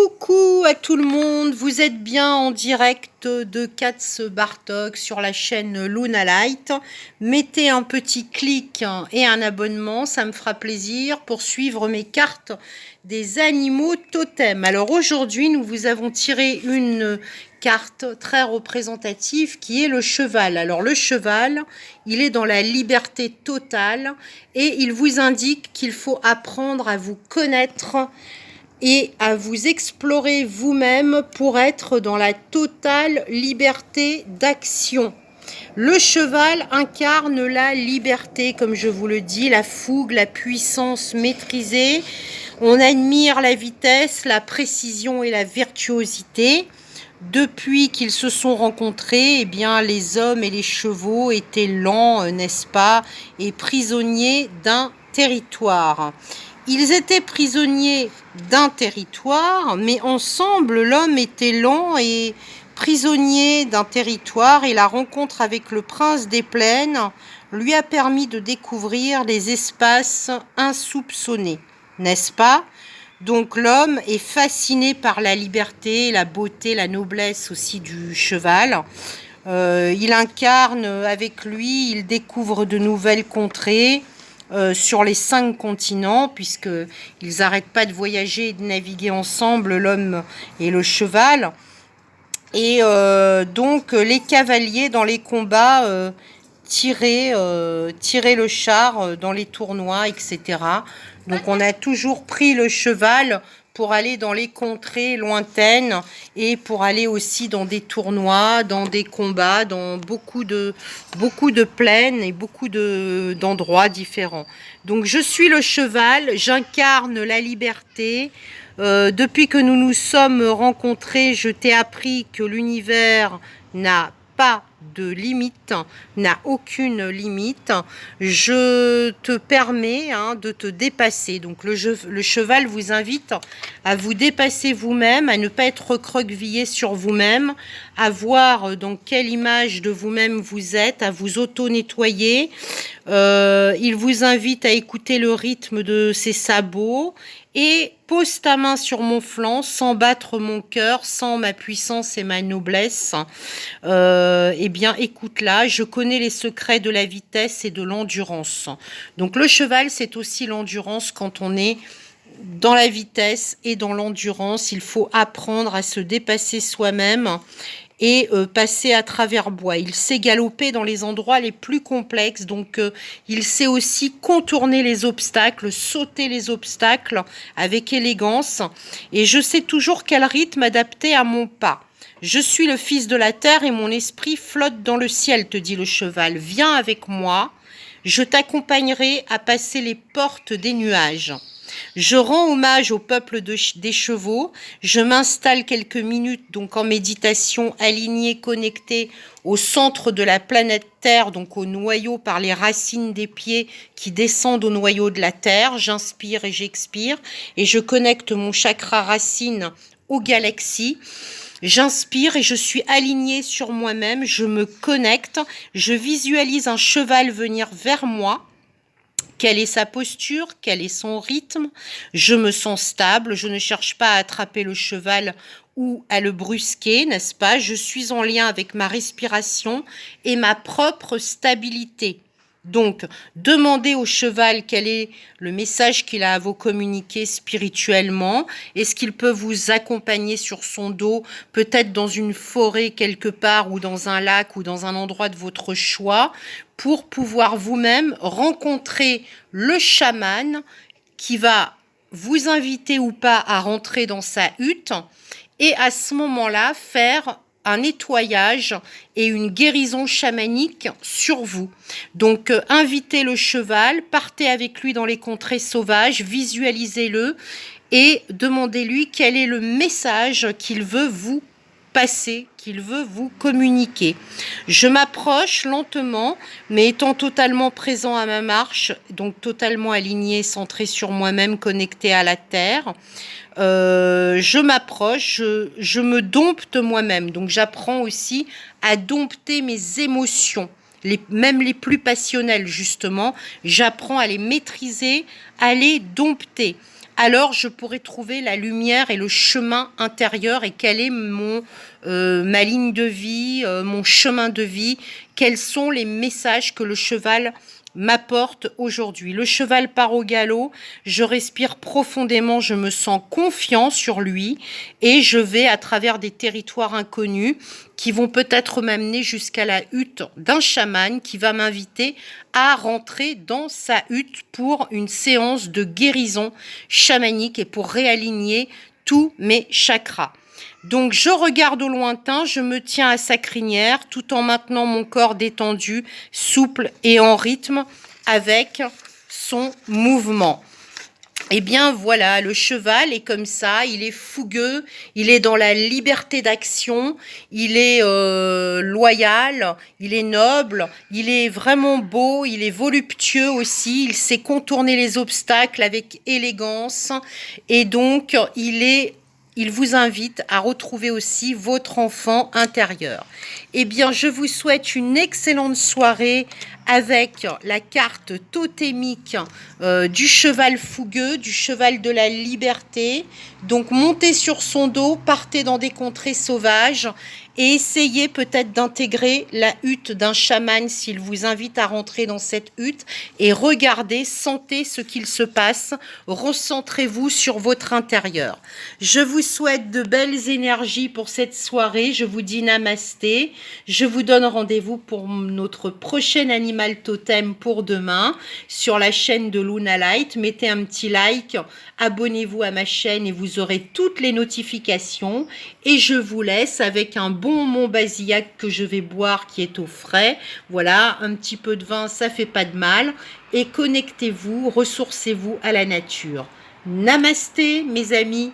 Coucou à tout le monde, vous êtes bien en direct de Katz Bartok sur la chaîne Luna Light. Mettez un petit clic et un abonnement, ça me fera plaisir pour suivre mes cartes des animaux totems. Alors aujourd'hui, nous vous avons tiré une carte très représentative qui est le cheval. Alors le cheval, il est dans la liberté totale et il vous indique qu'il faut apprendre à vous connaître et à vous explorer vous-même pour être dans la totale liberté d'action. Le cheval incarne la liberté, comme je vous le dis, la fougue, la puissance maîtrisée. On admire la vitesse, la précision et la virtuosité. Depuis qu'ils se sont rencontrés, eh bien, les hommes et les chevaux étaient lents, n'est-ce pas, et prisonniers d'un territoire. Ils étaient prisonniers d'un territoire, mais ensemble, l'homme était lent et prisonnier d'un territoire, et la rencontre avec le prince des plaines lui a permis de découvrir des espaces insoupçonnés, n'est-ce pas? Donc l'homme est fasciné par la liberté, la beauté, la noblesse aussi du cheval. Il incarne avec lui, il découvre de nouvelles contrées, sur les 5 continents, puisqu'ils n'arrêtent pas de voyager et de naviguer ensemble, l'homme et le cheval. Et donc les cavaliers dans les combats tiraient le char dans les tournois, etc. Donc on a toujours pris le cheval pour aller dans les contrées lointaines et pour aller aussi dans des tournois, dans des combats, dans beaucoup de plaines et beaucoup d'endroits différents. Donc je suis le cheval, j'incarne la liberté. Depuis que nous nous sommes rencontrés, je t'ai appris que l'univers n'a pas de limite, n'a aucune limite. Je te permets de te dépasser. Donc le cheval vous invite à vous dépasser vous-même, à ne pas être recroquevillé sur vous-même, à voir dans quelle image de vous-même vous êtes, à vous auto-nettoyer. Il vous invite à écouter le rythme de ses sabots et pose ta main sur mon flanc sans battre mon cœur, sans ma puissance et ma noblesse. Eh bien, écoute-la, je connais les secrets de la vitesse et de l'endurance. Donc le cheval, c'est aussi l'endurance quand on est dans la vitesse et dans l'endurance. Il faut apprendre à se dépasser soi-même et passer à travers bois. Il sait galoper dans les endroits les plus complexes, donc il sait aussi contourner les obstacles, sauter les obstacles avec élégance, et je sais toujours quel rythme adapter à mon pas. Je suis le fils de la terre et mon esprit flotte dans le ciel, te dit le cheval. Viens avec moi, je t'accompagnerai à passer les portes des nuages. Je rends hommage au peuple des chevaux, je m'installe quelques minutes donc en méditation, alignée, connectée au centre de la planète Terre, donc au noyau par les racines des pieds qui descendent au noyau de la Terre. J'inspire et j'expire et je connecte mon chakra racine aux galaxies. J'inspire et je suis alignée sur moi-même, je me connecte, je visualise un cheval venir vers moi. Quelle est sa posture? Quel est son rythme? Je me sens stable, je ne cherche pas à attraper le cheval ou à le brusquer, n'est-ce pas? Je suis en lien avec ma respiration et ma propre stabilité. Donc, demandez au cheval quel est le message qu'il a à vous communiquer spirituellement. Est-ce qu'il peut vous accompagner sur son dos, peut-être dans une forêt quelque part ou dans un lac ou dans un endroit de votre choix, pour pouvoir vous-même rencontrer le chaman qui va vous inviter ou pas à rentrer dans sa hutte et à ce moment-là faire un nettoyage et une guérison chamanique sur vous. Donc, invitez le cheval, partez avec lui dans les contrées sauvages, visualisez-le et demandez-lui quel est le message qu'il veut vous passer, qu'il veut vous communiquer. Je m'approche lentement, mais étant totalement présent à ma marche, donc totalement aligné, centré sur moi-même, connecté à la terre. Je m'approche, je me dompte moi-même. Donc j'apprends aussi à dompter mes émotions, même les plus passionnelles justement. J'apprends à les maîtriser, à les dompter, alors je pourrai trouver la lumière et le chemin intérieur et quelle est ma ligne de vie, mon chemin de vie, quels sont les messages que le cheval m'apporte aujourd'hui. Le cheval part au galop, je respire profondément, je me sens confiant sur lui et je vais à travers des territoires inconnus qui vont peut-être m'amener jusqu'à la hutte d'un chaman qui va m'inviter à rentrer dans sa hutte pour une séance de guérison chamanique et pour réaligner tous mes chakras. Donc je regarde au lointain, je me tiens à sa crinière tout en maintenant mon corps détendu, souple et en rythme avec son mouvement. Eh bien voilà, le cheval est comme ça, il est fougueux, il est dans la liberté d'action, il est loyal, il est noble, il est vraiment beau, il est voluptueux aussi, il sait contourner les obstacles avec élégance et donc il vous invite à retrouver aussi votre enfant intérieur. Eh bien, je vous souhaite une excellente soirée avec la carte totémique du cheval fougueux, du cheval de la liberté. Donc, montez sur son dos, partez dans des contrées sauvages et essayez peut-être d'intégrer la hutte d'un chaman s'il vous invite à rentrer dans cette hutte et regardez, sentez ce qu'il se passe, recentrez-vous sur votre intérieur. Je vous souhaite de belles énergies pour cette soirée, je vous dis namasté, je vous donne rendez-vous pour notre prochain animal totem pour demain sur la chaîne de Luna Light. Mettez un petit like, abonnez-vous à ma chaîne et vous aurez toutes les notifications et je vous laisse avec un bon Montbazillac que je vais boire qui est au frais. Voilà, un petit peu de vin, ça fait pas de mal. Et connectez-vous, ressourcez-vous à la nature. Namasté, mes amis.